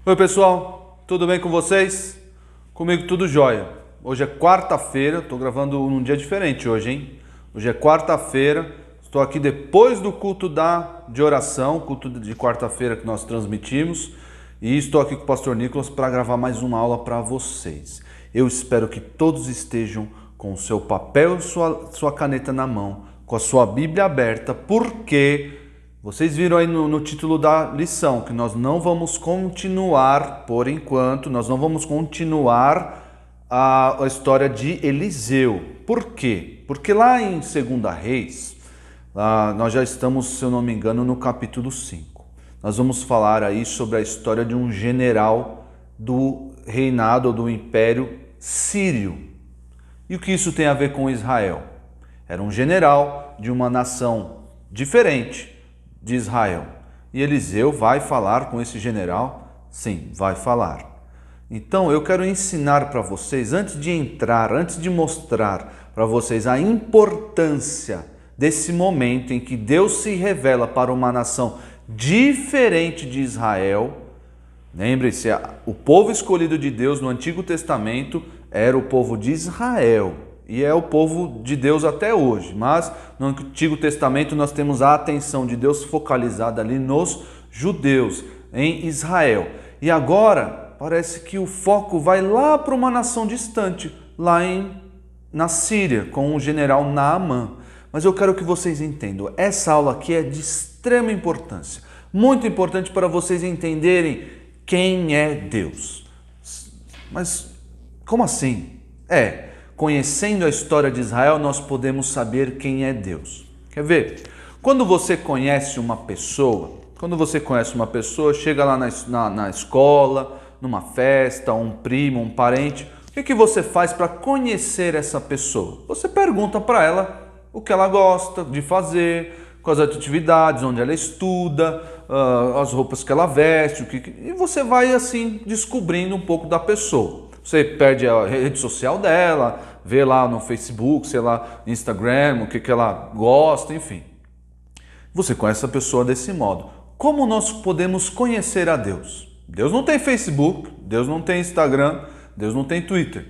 Oi pessoal, tudo bem com vocês? Comigo tudo jóia. Hoje é quarta-feira, estou gravando num dia diferente hoje, hein? Hoje é quarta-feira, estou aqui depois do culto de oração, culto de quarta-feira que nós transmitimos, e estou aqui com o pastor Nicolas para gravar mais uma aula para vocês. Eu espero que todos estejam com o seu papel e sua caneta na mão, com a sua Bíblia aberta, porque vocês viram aí no título da lição que nós não vamos continuar, por enquanto, nós não vamos continuar a história de Eliseu. Por quê? Porque lá em 2 Reis, nós já estamos, se eu não me engano, no capítulo 5. Nós vamos falar aí sobre a história de um general do reinado ou do Império Sírio. E o que isso tem a ver com Israel? Era um general de uma nação diferente de Israel. E Eliseu vai falar com esse general? Sim, vai falar. Então eu quero ensinar para vocês, antes de mostrar para vocês a importância desse momento em que Deus se revela para uma nação diferente de Israel. Lembre-se, o povo escolhido de Deus no Antigo Testamento era o povo de Israel. E é o povo de Deus até hoje, mas no Antigo Testamento nós temos a atenção de Deus focalizada ali nos judeus, em Israel. E agora parece que o foco vai lá para uma nação distante, na Síria, com o general Naamã. Mas eu quero que vocês entendam, essa aula aqui é de extrema importância, muito importante para vocês entenderem quem é Deus. Mas como assim? Conhecendo a história de Israel, nós podemos saber quem é Deus. Quer ver? Quando você conhece uma pessoa, chega lá na escola, numa festa, um primo, um parente, o que você faz para conhecer essa pessoa? Você pergunta para ela o que ela gosta de fazer, quais as atividades, onde ela estuda, as roupas que ela veste, e você vai assim descobrindo um pouco da pessoa. Você pede a rede social dela, vê lá no Facebook, sei lá, Instagram, o que ela gosta, enfim. Você conhece a pessoa desse modo. Como nós podemos conhecer a Deus? Deus não tem Facebook, Deus não tem Instagram, Deus não tem Twitter.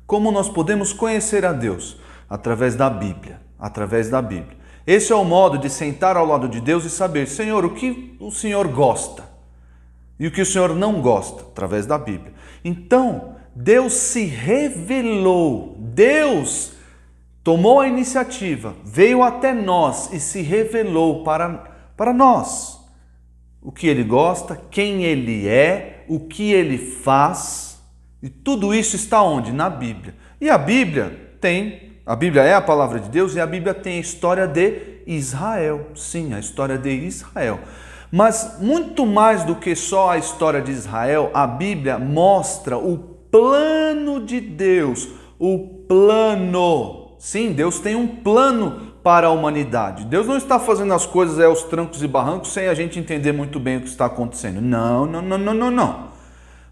Como nós podemos conhecer a Deus? Através da Bíblia. Esse é o modo de sentar ao lado de Deus e saber, Senhor, o que o Senhor gosta e o que o Senhor não gosta, através da Bíblia. Então, Deus se revelou, Deus tomou a iniciativa, veio até nós e se revelou para nós. O que Ele gosta, quem Ele é, o que Ele faz, e tudo isso está onde? Na Bíblia. E a Bíblia é a palavra de Deus e a Bíblia tem a história de Israel. Sim, a história de Israel. Mas muito mais do que só a história de Israel, a Bíblia mostra o plano de Deus, o plano. Sim, Deus tem um plano para a humanidade. Deus não está fazendo as coisas aos trancos e barrancos sem a gente entender muito bem o que está acontecendo. Não.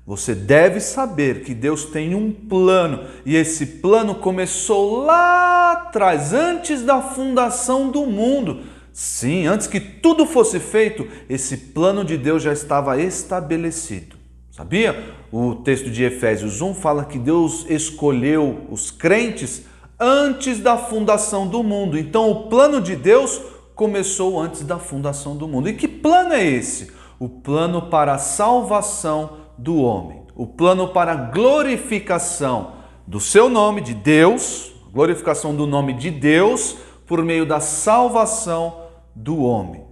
Você deve saber que Deus tem um plano e esse plano começou lá atrás, antes da fundação do mundo. Sim, antes que tudo fosse feito, esse plano de Deus já estava estabelecido. Sabia? O texto de Efésios 1 fala que Deus escolheu os crentes antes da fundação do mundo. Então o plano de Deus começou antes da fundação do mundo. E que plano é esse? O plano para a salvação do homem. O plano para a glorificação do seu nome, de Deus, glorificação do nome de Deus por meio da salvação do homem.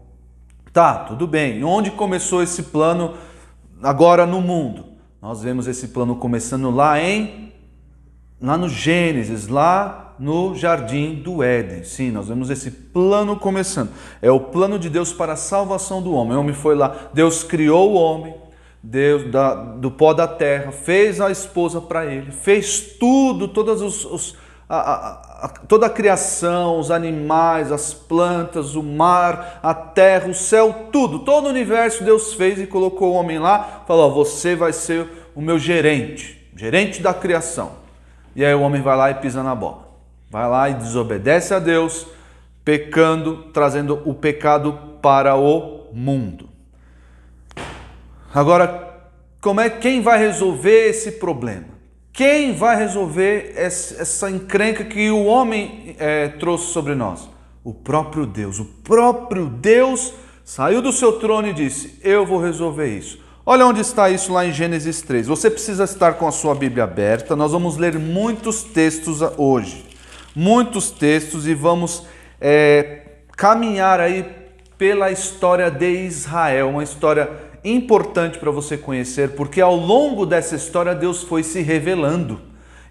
Tá, tudo bem. E onde começou esse plano agora no mundo? Nós vemos esse plano começando lá no Gênesis, lá no Jardim do Éden. Sim, nós vemos esse plano começando. É o plano de Deus para a salvação do homem. O homem foi lá, Deus criou o homem, Deus do pó da terra, fez a esposa para ele, fez tudo, toda a criação, os animais, as plantas, o mar, a terra, o céu, tudo, todo o universo Deus fez e colocou o homem lá, falou, você vai ser o meu gerente da criação. E aí o homem vai lá e pisa na bola, vai lá e desobedece a Deus, pecando, trazendo o pecado para o mundo. Agora, quem vai resolver esse problema? Quem vai resolver essa encrenca que o homem trouxe sobre nós? O próprio Deus. O próprio Deus saiu do seu trono e disse: eu vou resolver isso. Olha onde está isso lá em Gênesis 3. Você precisa estar com a sua Bíblia aberta. Nós vamos ler muitos textos hoje. Muitos textos e vamos caminhar aí pela história de Israel. Uma história importante para você conhecer, porque ao longo dessa história Deus foi se revelando.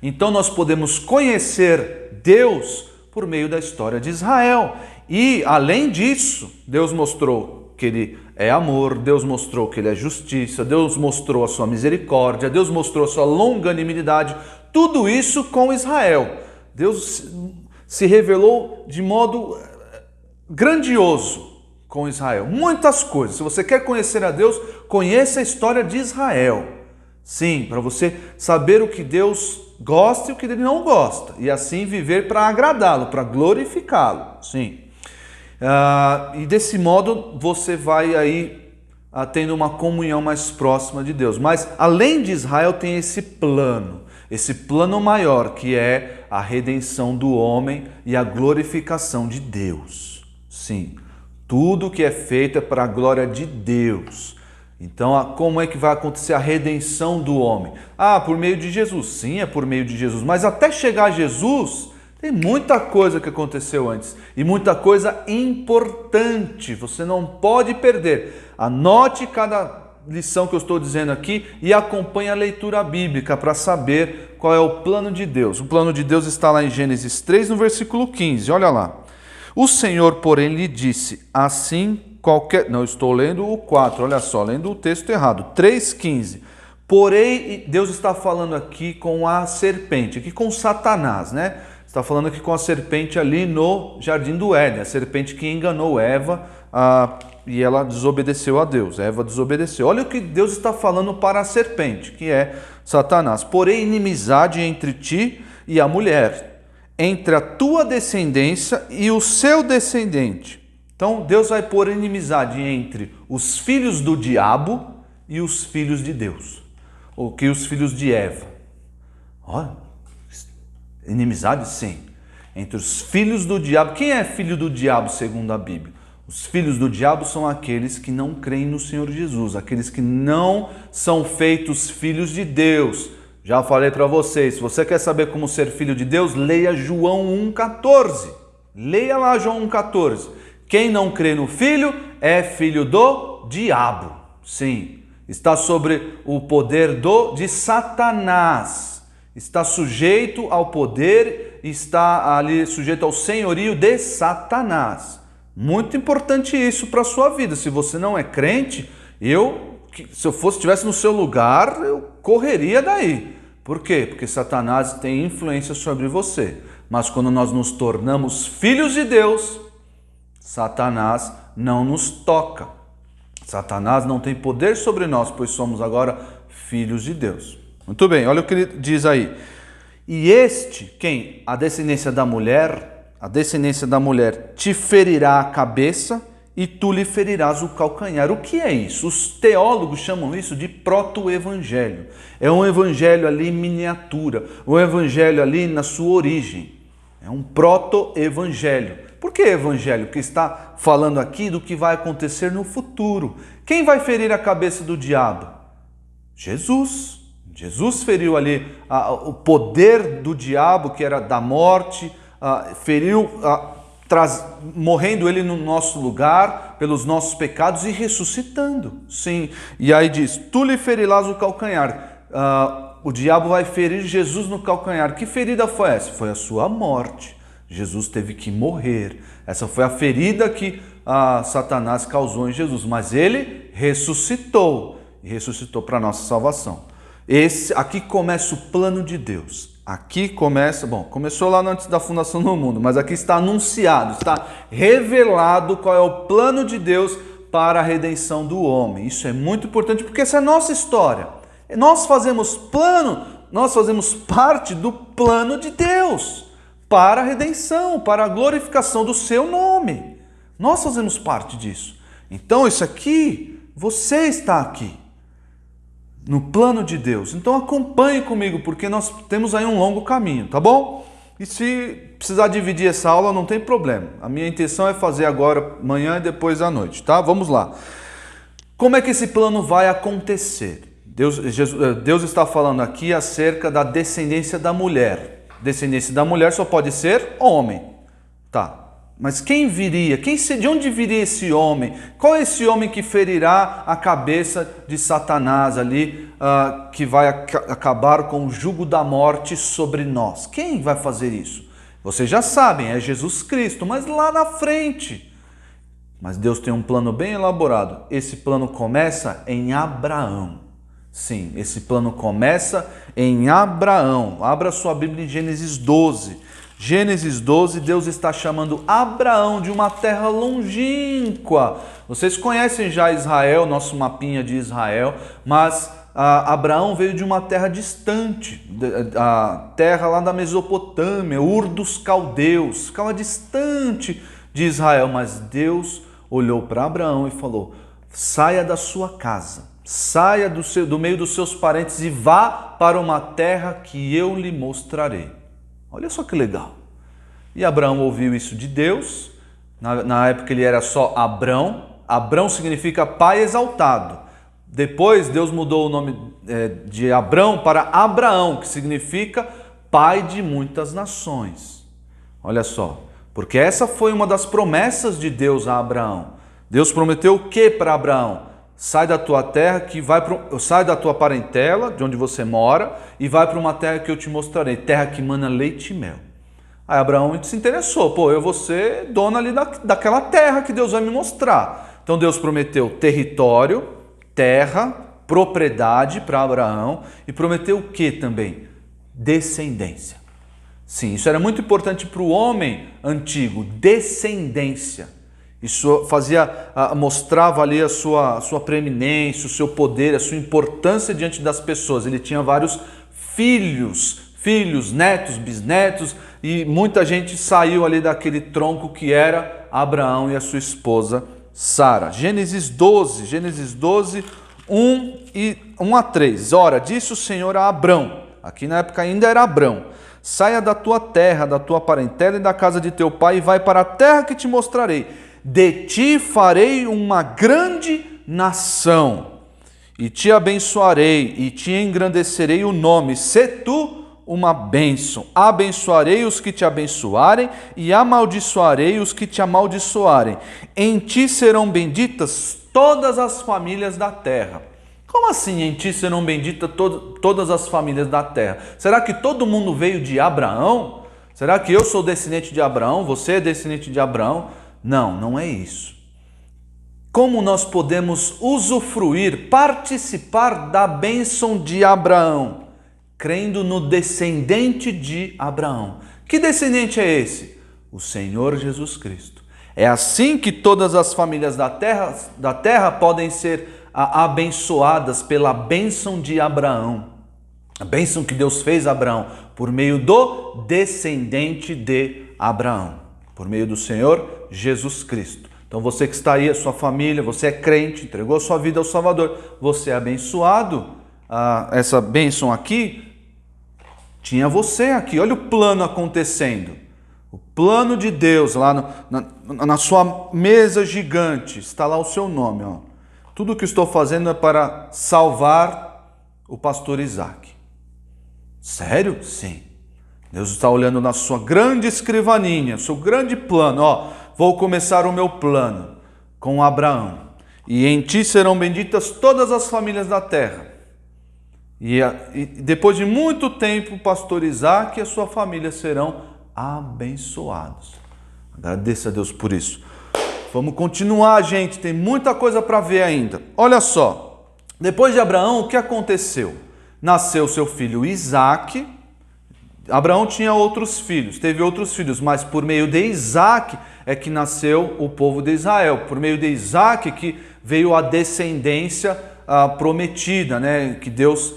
Então nós podemos conhecer Deus por meio da história de Israel. E além disso, Deus mostrou que Ele é amor, Deus mostrou que Ele é justiça, Deus mostrou a sua misericórdia, Deus mostrou a sua longanimidade, tudo isso com Israel. Deus se revelou de modo grandioso com Israel. Muitas coisas. Se você quer conhecer a Deus, conheça a história de Israel. Sim, para você saber o que Deus gosta e o que Ele não gosta. E assim viver para agradá-lo, para glorificá-lo. Sim. E desse modo você vai aí tendo uma comunhão mais próxima de Deus. Mas além de Israel tem esse plano maior, que é a redenção do homem e a glorificação de Deus. Sim. Tudo que é feito é para a glória de Deus. Então, como é que vai acontecer a redenção do homem? Por meio de Jesus. Sim, é por meio de Jesus. Mas até chegar a Jesus, tem muita coisa que aconteceu antes. E muita coisa importante. Você não pode perder. Anote cada lição que eu estou dizendo aqui e acompanhe a leitura bíblica para saber qual é o plano de Deus. O plano de Deus está lá em Gênesis 3, no versículo 15. Olha lá. O Senhor, porém, lhe disse, assim qualquer... Não, estou lendo o 4, olha só, lendo o texto errado. 3,15. Porém, Deus está falando aqui com a serpente, aqui com Satanás, né? Está falando aqui com a serpente ali no Jardim do Éden, a serpente que enganou Eva e ela desobedeceu a Deus. Eva desobedeceu. Olha o que Deus está falando para a serpente, que é Satanás. Porém, inimizade entre ti e a mulher, entre a tua descendência e o seu descendente. Então, Deus vai pôr inimizade entre os filhos do diabo e os filhos de Deus. Ou que os filhos de Eva. Olha, inimizade sim. Entre os filhos do diabo. Quem é filho do diabo segundo a Bíblia? Os filhos do diabo são aqueles que não creem no Senhor Jesus. Aqueles que não são feitos filhos de Deus. Já falei para vocês, se você quer saber como ser filho de Deus, leia João 1,14. Leia lá João 1,14. Quem não crê no Filho é filho do diabo. Sim, está sobre o poder de Satanás. Está sujeito ao poder, está ali sujeito ao senhorio de Satanás. Muito importante isso para a sua vida. Se você não é crente, se eu estivesse no seu lugar, eu correria daí. Por quê? Porque Satanás tem influência sobre você. Mas quando nós nos tornamos filhos de Deus, Satanás não nos toca. Satanás não tem poder sobre nós, pois somos agora filhos de Deus. Muito bem, olha o que ele diz aí. E quem? A descendência da mulher te ferirá a cabeça e tu lhe ferirás o calcanhar. O que é isso? Os teólogos chamam isso de proto-evangelho. É um evangelho ali em miniatura, um evangelho ali na sua origem. É um proto-evangelho. Por que evangelho? Porque está falando aqui do que vai acontecer no futuro. Quem vai ferir a cabeça do diabo? Jesus. Jesus feriu ali o poder do diabo, que era da morte, feriu... morrendo ele no nosso lugar, pelos nossos pecados e ressuscitando. Sim. E aí diz, tu lhe ferirás o calcanhar. O diabo vai ferir Jesus no calcanhar. Que ferida foi essa? Foi a sua morte. Jesus teve que morrer. Essa foi a ferida que Satanás causou em Jesus. Mas ele ressuscitou. E ressuscitou para a nossa salvação. Aqui começa o plano de Deus. Aqui começou lá antes da fundação do mundo, mas aqui está anunciado, está revelado qual é o plano de Deus para a redenção do homem. Isso é muito importante porque essa é a nossa história. Nós fazemos parte do plano de Deus para a redenção, para a glorificação do seu nome. Nós fazemos parte disso. Então isso aqui, você está aqui. no plano de Deus. Então acompanhe comigo, porque nós temos aí um longo caminho, tá bom? E se precisar dividir essa aula, não tem problema. A minha intenção é fazer agora, amanhã e depois à noite, tá? Vamos lá. Como é que esse plano vai acontecer? Deus está falando aqui acerca da descendência da mulher. Descendência da mulher só pode ser homem, tá? Mas quem viria? De onde viria esse homem? Qual é esse homem que ferirá a cabeça de Satanás ali, que vai acabar com o jugo da morte sobre nós? Quem vai fazer isso? Vocês já sabem, é Jesus Cristo, mas lá na frente. Mas Deus tem um plano bem elaborado. Esse plano começa em Abraão. Sim, esse plano começa em Abraão. Abra sua Bíblia em Gênesis 12. Gênesis 12, Deus está chamando Abraão de uma terra longínqua. Vocês conhecem já Israel, nosso mapinha de Israel, mas Abraão veio de uma terra distante, a terra lá da Mesopotâmia, Ur dos Caldeus, ficava distante de Israel, mas Deus olhou para Abraão e falou: saia da sua casa, saia do meio dos seus parentes e vá para uma terra que eu lhe mostrarei. Olha só que legal. E Abraão ouviu isso de Deus. Na época ele era só Abrão. Abrão significa pai exaltado. Depois Deus mudou o nome de Abrão para Abraão, que significa pai de muitas nações. Olha só, porque essa foi uma das promessas de Deus a Abraão. Deus prometeu o que para Abraão? Sai da tua terra, sai da tua parentela, de onde você mora, e vai para uma terra que eu te mostrarei, terra que mana leite e mel. Aí Abraão se interessou, eu vou ser dono ali daquela terra que Deus vai me mostrar. Então Deus prometeu território, terra, propriedade para Abraão, e prometeu o que também? Descendência. Sim, isso era muito importante para o homem antigo, descendência. Isso mostrava ali a sua preeminência, o seu poder, a sua importância diante das pessoas. Ele tinha vários filhos, netos, bisnetos, e muita gente saiu ali daquele tronco que era Abraão e a sua esposa Sara. Gênesis 12, 1 a 3. Ora, disse o Senhor a Abrão, aqui na época ainda era Abrão: saia da tua terra, da tua parentela e da casa de teu pai e vai para a terra que te mostrarei. De ti farei uma grande nação, e te abençoarei, e te engrandecerei o nome. Sê tu uma bênção. Abençoarei os que te abençoarem, e amaldiçoarei os que te amaldiçoarem. Em ti serão benditas todas as famílias da terra. Como assim em ti serão benditas todas as famílias da terra? Será que todo mundo veio de Abraão? Será que eu sou descendente de Abraão? Você é descendente de Abraão? Não, não é isso. Como nós podemos usufruir, participar da bênção de Abraão? Crendo no descendente de Abraão. Que descendente é esse? O Senhor Jesus Cristo. É assim que todas as famílias da terra podem ser abençoadas pela bênção de Abraão. A bênção que Deus fez a Abraão por meio do descendente de Abraão, por meio do Senhor Jesus Cristo. Então você que está aí, a sua família, você é crente, entregou a sua vida ao Salvador, você é abençoado. Essa bênção aqui, tinha você aqui. Olha o plano acontecendo. O plano de Deus lá na sua mesa gigante, está lá o seu nome. Ó. Tudo o que estou fazendo é para salvar o pastor Isaac. Sério? Sim. Deus está olhando na sua grande escrivaninha, seu grande plano. Ó, vou começar o meu plano com Abraão. E em ti serão benditas todas as famílias da terra. E depois de muito tempo, o pastor Isaac e a sua família serão abençoados. Agradeça a Deus por isso. Vamos continuar, gente. Tem muita coisa para ver ainda. Olha só. Depois de Abraão, o que aconteceu? Nasceu seu filho Isaac. Abraão tinha outros filhos, teve outros filhos, mas por meio de Isaac é que nasceu o povo de Israel. Por meio de Isaac que veio a descendência prometida, né? Que Deus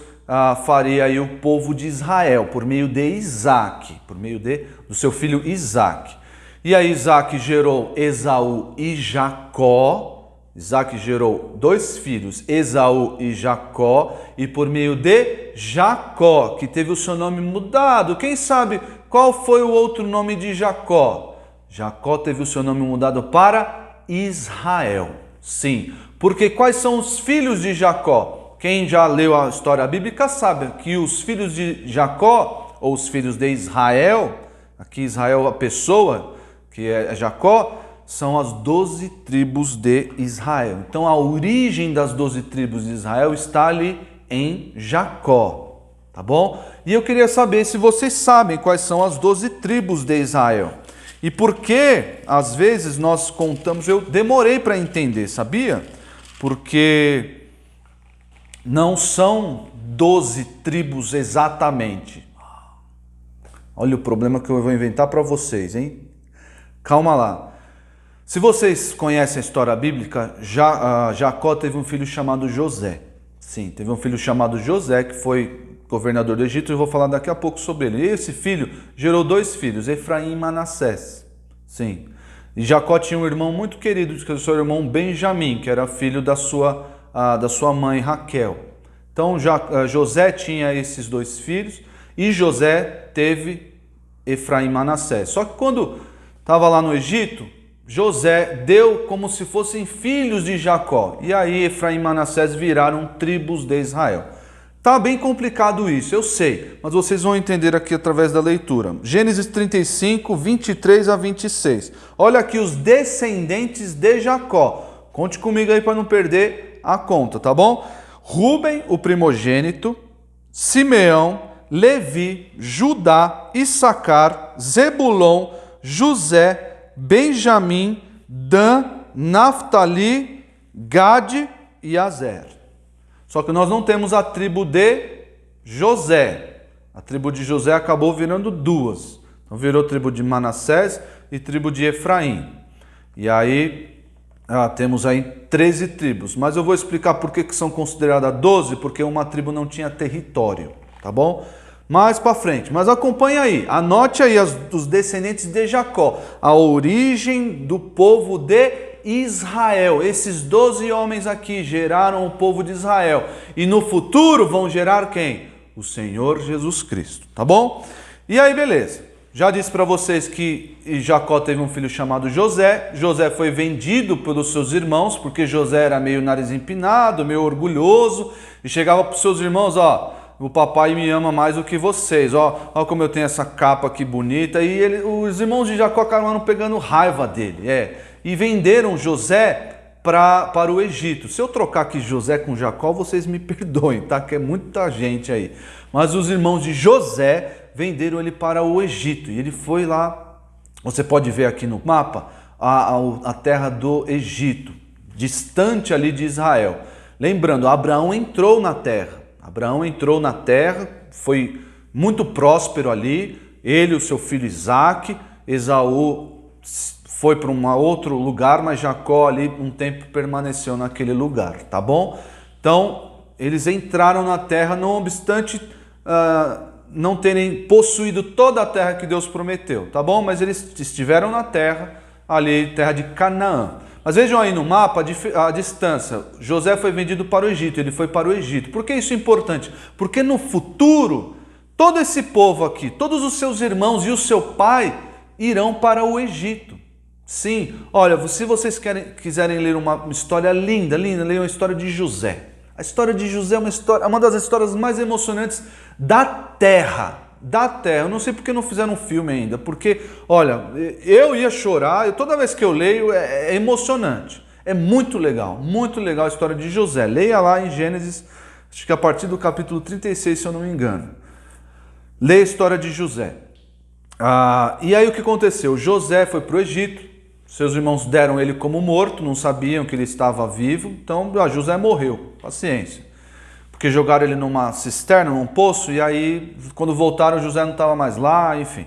faria aí o povo de Israel, por meio de Isaac, por meio do seu filho Isaac. E aí Isaac gerou Esaú e Jacó. Isaac gerou dois filhos, Esaú e Jacó, e por meio de Jacó, que teve o seu nome mudado. Quem sabe qual foi o outro nome de Jacó? Jacó teve o seu nome mudado para Israel. Sim, porque quais são os filhos de Jacó? Quem já leu a história bíblica sabe que os filhos de Jacó, ou os filhos de Israel, aqui Israel a pessoa, que é Jacó, são as 12 tribos de Israel. Então a origem das 12 tribos de Israel está ali em Jacó, tá bom? E eu queria saber se vocês sabem quais são as 12 tribos de Israel. E por que, às vezes, nós contamos, eu demorei para entender, sabia? Porque não são 12 tribos exatamente. Olha o problema que eu vou inventar para vocês, hein? Calma lá. Se vocês conhecem a história bíblica, Jacó teve um filho chamado José. Sim, teve um filho chamado José, que foi governador do Egito, e eu vou falar daqui a pouco sobre ele. E esse filho gerou dois filhos, Efraim e Manassés. Sim. E Jacó tinha um irmão muito querido, que era o seu irmão Benjamim, que era filho da sua mãe Raquel. Então José tinha esses dois filhos, e José teve Efraim e Manassés. Só que quando estava lá no Egito, José deu como se fossem filhos de Jacó. E aí Efraim e Manassés viraram tribos de Israel. Tá bem complicado isso, eu sei, mas vocês vão entender aqui através da leitura. Gênesis 35, 23 a 26. Olha aqui os descendentes de Jacó. Conte comigo aí para não perder a conta, tá bom? Rúben, o primogênito, Simeão, Levi, Judá, Issacar, Zebulon, José, Benjamim, Dan, Naftali, Gade e Azer. Só que nós não temos a tribo de José. A tribo de José acabou virando duas. Então virou tribo de Manassés e tribo de Efraim. E aí temos aí 13 tribos. Mas eu vou explicar por que são consideradas 12, porque uma tribo não tinha território, tá bom? Mais para frente, mas acompanha aí, anote aí os descendentes de Jacó, a origem do povo de Israel. Esses 12 homens aqui geraram o povo de Israel e no futuro vão gerar quem? O Senhor Jesus Cristo, tá bom? E aí, beleza, já disse para vocês que Jacó teve um filho chamado José. José foi vendido pelos seus irmãos, porque José era meio nariz empinado, meio orgulhoso, e chegava para os seus irmãos, ó, o papai me ama mais do que vocês, ó como eu tenho essa capa aqui bonita. E os irmãos de Jacó acabaram pegando raiva dele, e venderam José para o Egito. Se eu trocar aqui José com Jacó, vocês me perdoem, tá? Que é muita gente aí. Mas os irmãos de José venderam ele para o Egito, e ele foi lá, você pode ver aqui no mapa, a terra do Egito, distante ali de Israel. Lembrando, Abraão entrou na terra. Abraão entrou na terra, foi muito próspero ali, ele e o seu filho Isaac. Esaú foi para um outro lugar, mas Jacó ali um tempo permaneceu naquele lugar, tá bom? Então, eles entraram na terra, não obstante não terem possuído toda a terra que Deus prometeu, tá bom? Mas eles estiveram na terra, ali, terra de Canaã. Mas vejam aí no mapa a distância. José foi vendido para o Egito, ele foi para o Egito. Por que isso é importante? Porque no futuro, todo esse povo aqui, todos os seus irmãos e o seu pai irão para o Egito. Sim, olha, se vocês quiserem ler uma história linda, leiam a história de José. A história de José é uma das histórias mais emocionantes da terra. Eu não sei porque não fizeram um filme ainda, porque, olha, eu ia chorar, toda vez que eu leio é emocionante, é muito legal a história de José. Leia lá em Gênesis, acho que a partir do capítulo 36, se eu não me engano. Leia a história de José. E aí o que aconteceu? José foi para o Egito, seus irmãos deram ele como morto, não sabiam que ele estava vivo, então José morreu, paciência. Porque jogaram ele numa cisterna, num poço, e aí, quando voltaram, José não estava mais lá, enfim.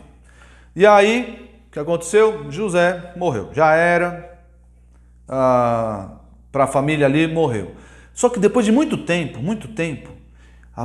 E aí, o que aconteceu? José morreu. Já era, para a família ali, morreu. Só que depois de muito tempo,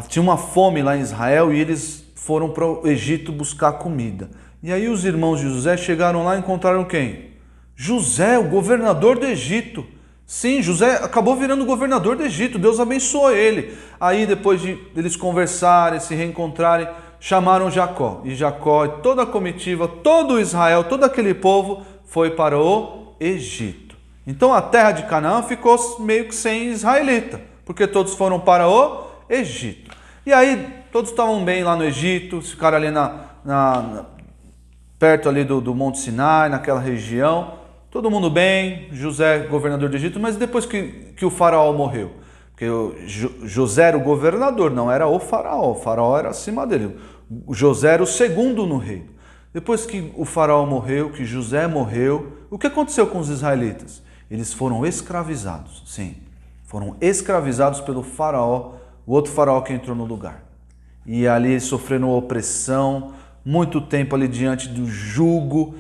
tinha uma fome lá em Israel e eles foram para o Egito buscar comida. E aí os irmãos de José chegaram lá e encontraram quem? José, o governador do Egito. Sim, José acabou virando governador do Egito, Deus abençoou ele. Aí depois de eles conversarem, se reencontrarem, chamaram Jacó. E Jacó e toda a comitiva, todo Israel, todo aquele povo foi para o Egito. Então a terra de Canaã ficou meio que sem israelita, porque todos foram para o Egito. E aí todos estavam bem lá no Egito, ficaram ali perto ali do Monte Sinai, naquela região. Todo mundo bem, José, governador do Egito, mas depois que o faraó morreu, porque José era o governador, não era o faraó era acima dele. José era o segundo no reino. Depois que o faraó morreu, que José morreu, o que aconteceu com os israelitas? Eles foram escravizados, sim, foram escravizados pelo faraó, o outro faraó que entrou no lugar. E ali sofreram opressão, muito tempo ali diante do jugo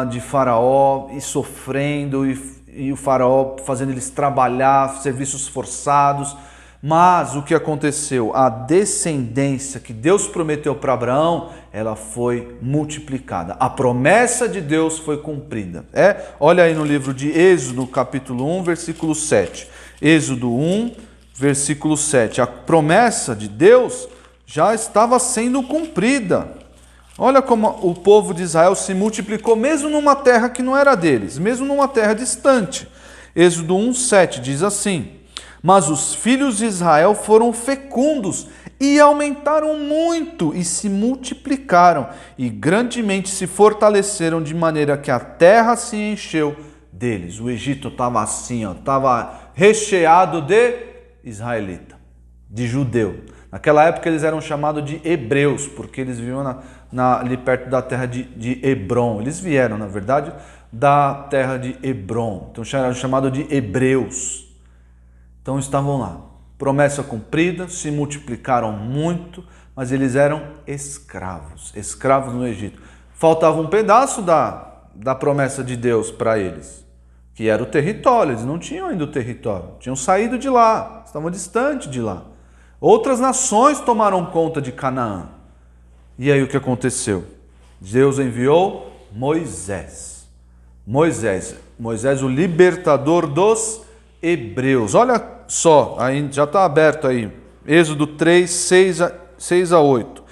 de faraó e sofrendo, e o faraó fazendo eles trabalhar, serviços forçados. Mas o que aconteceu? A descendência que Deus prometeu para Abraão, ela foi multiplicada. A promessa de Deus foi cumprida. Olha aí no livro de Êxodo, capítulo 1, versículo 7. Êxodo 1, versículo 7. A promessa de Deus já estava sendo cumprida. Olha como o povo de Israel se multiplicou, mesmo numa terra que não era deles, mesmo numa terra distante. Êxodo 1, 7 diz assim: mas os filhos de Israel foram fecundos e aumentaram muito e se multiplicaram e grandemente se fortaleceram, de maneira que a terra se encheu deles. O Egito estava assim, estava recheado de israelita, de judeu. Naquela época eles eram chamados de hebreus, porque eles viviam ali perto da terra de Hebrom. Eles vieram, na verdade, da terra de Hebrom. Então eram chamados de hebreus. Então estavam lá. Promessa cumprida, se multiplicaram muito, mas eles eram escravos no Egito. Faltava um pedaço da promessa de Deus para eles, que era o território. Eles não tinham ainda o território, tinham saído de lá, estavam distantes de lá. Outras nações tomaram conta de Canaã. E aí o que aconteceu? Deus enviou Moisés. Moisés, o libertador dos hebreus. Olha só, aí já está aberto aí. Êxodo 3, 6 a 8.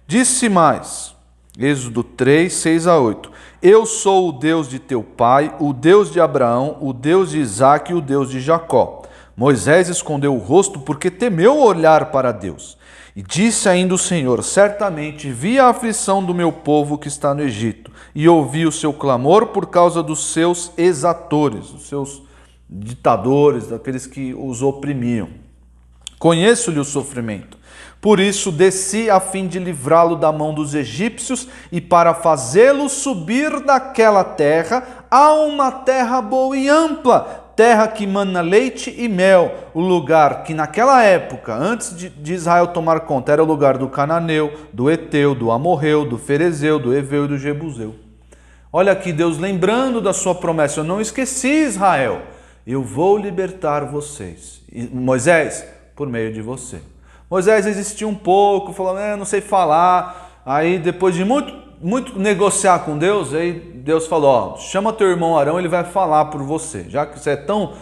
Disse mais, Êxodo 3, 6 a 8. Eu sou o Deus de teu pai, o Deus de Abraão, o Deus de Isaque e o Deus de Jacó. Moisés escondeu o rosto porque temeu olhar para Deus. E disse ainda o Senhor: certamente vi a aflição do meu povo que está no Egito, e ouvi o seu clamor por causa dos seus exatores, os seus ditadores, daqueles que os oprimiam. Conheço-lhe o sofrimento. Por isso desci a fim de livrá-lo da mão dos egípcios e para fazê-lo subir daquela terra a uma terra boa e ampla, terra que mana leite e mel, o lugar que naquela época, antes de Israel tomar conta, era o lugar do cananeu, do eteu, do amorreu, do ferezeu, do eveu e do jebuseu. Olha aqui Deus lembrando da sua promessa: eu não esqueci Israel, eu vou libertar vocês. E Moisés, por meio de você. Moisés resistiu um pouco, falou: não sei falar. Aí depois de muito negociar com Deus, aí Deus falou: chama teu irmão Arão, ele vai falar por você. Já que você é tão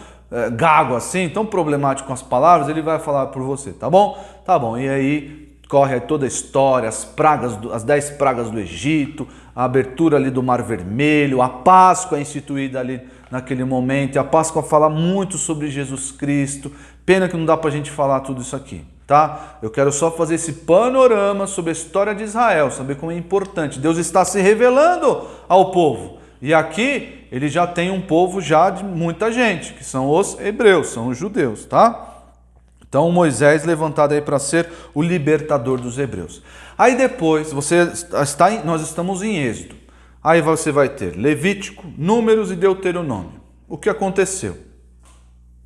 gago assim, tão problemático com as palavras, ele vai falar por você, tá bom? Tá bom. E aí corre toda a história, as 10 pragas do Egito, a abertura ali do Mar Vermelho, a Páscoa instituída ali naquele momento. E a Páscoa fala muito sobre Jesus Cristo. Pena que não dá pra gente falar tudo isso aqui, tá? Eu quero só fazer esse panorama sobre a história de Israel, saber como é importante. Deus está se revelando ao povo. E aqui ele já tem um povo já de muita gente, que são os hebreus, são os judeus, tá? Então Moisés levantado aí para ser o libertador dos hebreus. Aí depois, nós estamos em Êxodo. Aí você vai ter Levítico, Números e Deuteronômio. O que aconteceu?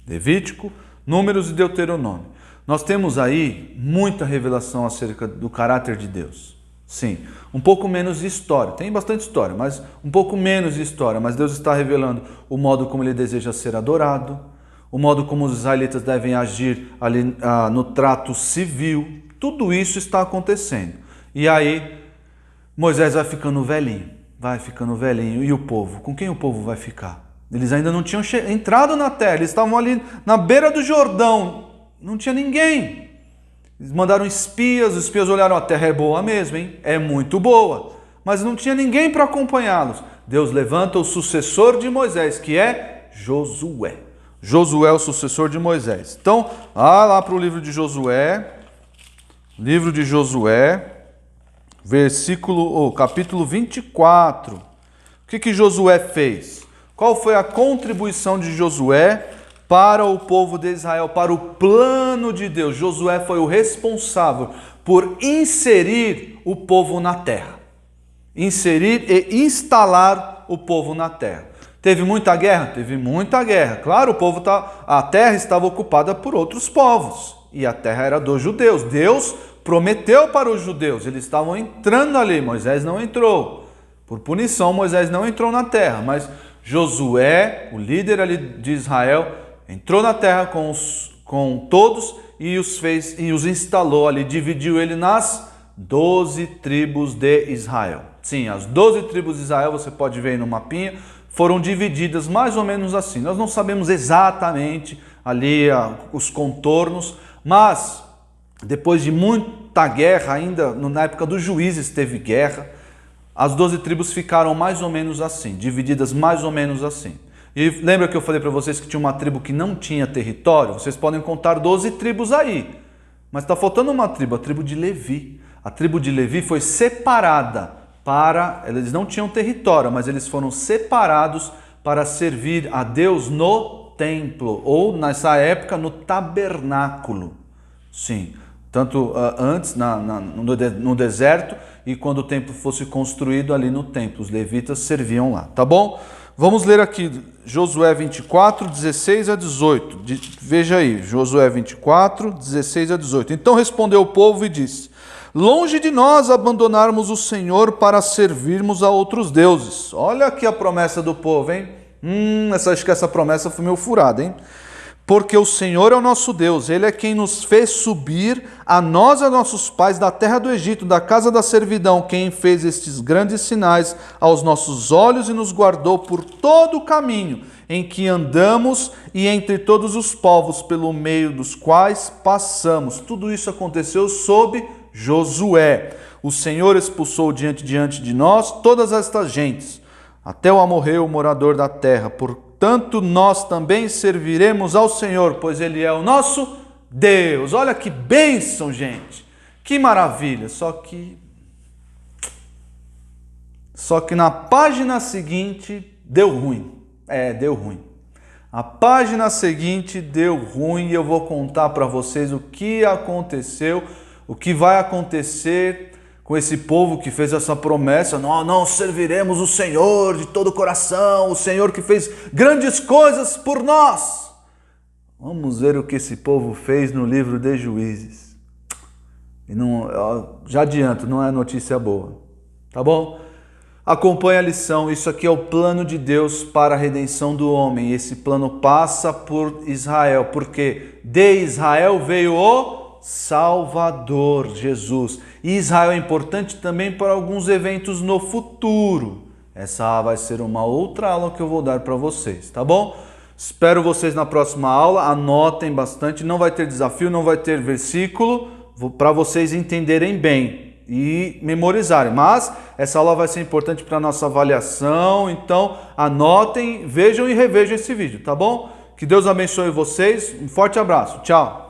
Levítico, Números e Deuteronômio. Nós temos aí muita revelação acerca do caráter de Deus. Sim, um pouco menos de história. Tem bastante história, mas um pouco menos de história. Mas Deus está revelando o modo como Ele deseja ser adorado, o modo como os israelitas devem agir ali no trato civil. Tudo isso está acontecendo. E aí Moisés vai ficando velhinho. E o povo? Com quem o povo vai ficar? Eles ainda não tinham entrado na terra, eles estavam ali na beira do Jordão, não tinha ninguém. Eles mandaram espias, os espias olharam, a terra é boa mesmo, hein? É muito boa, mas não tinha ninguém para acompanhá-los. Deus levanta o sucessor de Moisés, que é Josué. Josué é o sucessor de Moisés. Então, lá para o livro de Josué, capítulo 24. O que Josué fez? Qual foi a contribuição de Josué para o povo de Israel, para o plano de Deus? Josué foi o responsável por inserir o povo na terra. Inserir e instalar o povo na terra. Teve muita guerra? Teve muita guerra. Claro, a terra estava ocupada por outros povos. E a terra era dos judeus. Deus prometeu para os judeus. Eles estavam entrando ali. Moisés não entrou. Por punição, Moisés não entrou na terra. Mas Josué, o líder ali de Israel, entrou na terra com todos e os instalou ali. Dividiu ele nas 12 tribos de Israel. Sim, as 12 tribos de Israel, você pode ver aí no mapinha, foram divididas mais ou menos assim. Nós não sabemos exatamente ali os contornos, mas depois de muita guerra, ainda na época dos juízes teve guerra, as 12 tribos ficaram mais ou menos assim, divididas mais ou menos assim. E lembra que eu falei para vocês que tinha uma tribo que não tinha território? Vocês podem contar 12 tribos aí, mas está faltando uma tribo, a tribo de Levi. A tribo de Levi foi separada eles não tinham território, mas eles foram separados para servir a Deus no templo, ou nessa época no tabernáculo. Sim, tanto antes no deserto e quando o templo fosse construído ali no templo, os levitas serviam lá, tá bom? Vamos ler aqui Josué 24, 16 a 18. Veja aí, Josué 24, 16 a 18. Então respondeu o povo e disse: longe de nós abandonarmos o Senhor para servirmos a outros deuses. Olha aqui a promessa do povo, hein? Acho que essa promessa foi meio furada, hein? Porque o Senhor é o nosso Deus, Ele é quem nos fez subir, a nós e a nossos pais, da terra do Egito, da casa da servidão, quem fez estes grandes sinais aos nossos olhos e nos guardou por todo o caminho em que andamos e entre todos os povos pelo meio dos quais passamos. Tudo isso aconteceu sob Josué. O Senhor expulsou diante de nós todas estas gentes, até o amorreu, morador da terra. Portanto, nós também serviremos ao Senhor, pois Ele é o nosso Deus. Olha que bênção, gente. Que maravilha. Só que na página seguinte deu ruim. Deu ruim. A página seguinte deu ruim e eu vou contar para vocês o que aconteceu, o que vai acontecer com esse povo que fez essa promessa: não serviremos o Senhor de todo o coração, o Senhor que fez grandes coisas por nós. Vamos ver o que esse povo fez no livro de Juízes. E já adianto, não é notícia boa, tá bom? Acompanhe a lição, isso aqui é o plano de Deus para a redenção do homem. Esse plano passa por Israel, porque de Israel veio o Salvador, Jesus. E Israel é importante também para alguns eventos no futuro. Essa vai ser uma outra aula que eu vou dar para vocês, tá bom? Espero vocês na próxima aula, anotem bastante, não vai ter desafio, não vai ter versículo, para vocês entenderem bem e memorizarem. Mas essa aula vai ser importante para a nossa avaliação, então anotem, vejam e revejam esse vídeo, tá bom? Que Deus abençoe vocês, um forte abraço, tchau!